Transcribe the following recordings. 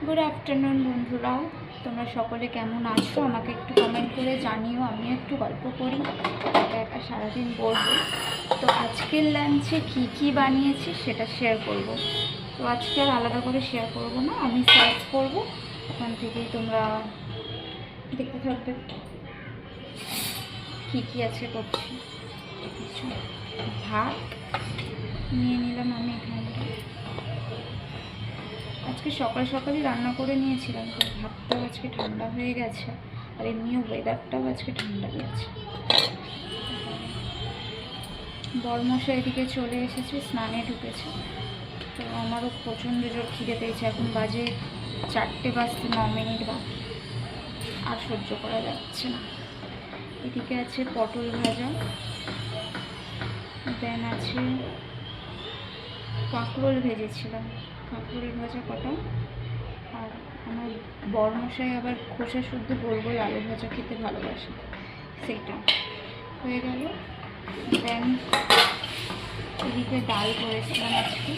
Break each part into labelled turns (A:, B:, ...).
A: Good afternoon বন্ধুরা, তোমরা সকলে কেমন আছো আমাকে একটু কমেন্ট করে জানিও। আমিও একটু গল্প করি, একা একা সারাদিন বলবো। তো আজকের লাঞ্চে কী বানিয়েছি সেটা শেয়ার করব। তো আজকে আর আলাদা করে শেয়ার করব না, আমি সার্চ করব, ওখান থেকেই তোমরা দেখতে থাকবে কী আছে করছি। ভাত নিয়ে নিলাম আমি এখানে, আজকে সকাল সকালই রান্না করে নিয়েছিলাম, তো ভাতটাও আজকে ঠান্ডা হয়ে গেছে, আর এমনিও ওয়েদারটাও আজকে ঠান্ডা গেছে। বড়মশাই এদিকে চলে এসেছে, স্নানে ঢুকেছে। তো আমারও প্রচণ্ড জোর খিদে পেয়েছে, এখন বাজে 4:09 বাকি, আর সহ্য করা যাচ্ছে না। এদিকে আছে পটল ভাজা, দেন আছে কাঁকরোল ভেজেছিলাম, কাঁকরোল ভাজা কটা। আর আমার বড়মশাই আবার খোসা শুদ্ধ গোল গোল আলু ভাজা খেতে ভালোবাসে, সেটা হয়ে গেল। দেন এদিকে ডাল করেছিলাম আজকে,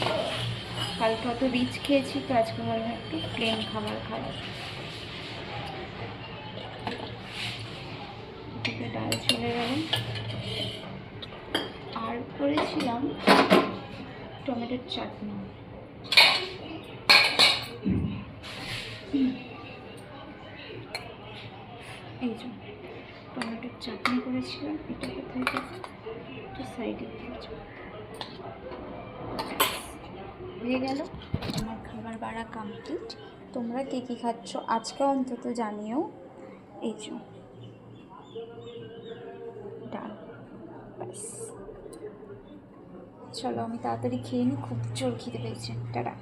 A: কালকে অত রিচ খেয়েছি, তো আজকে ভাবলাম একটু প্লেন খাবার খাওয়া। এদিকে ডাল চলে গেল, আর করেছিলাম টমেটোর চাটনি। এই যে টমেটোর চাটনি করেছিলাম, এটা কোথায় একটু সাইডে হয়ে গেল। আমার খাবার বাড়া কমপ্লিট। তোমরা কে কী খাচ্ছ আজকে অন্তত জানিও। এই যে ডাল, ব্যাস। চলো আমি তাড়াতাড়ি খেয়ে নিই, খুব জোর খিদে পেয়েছে। টাটা।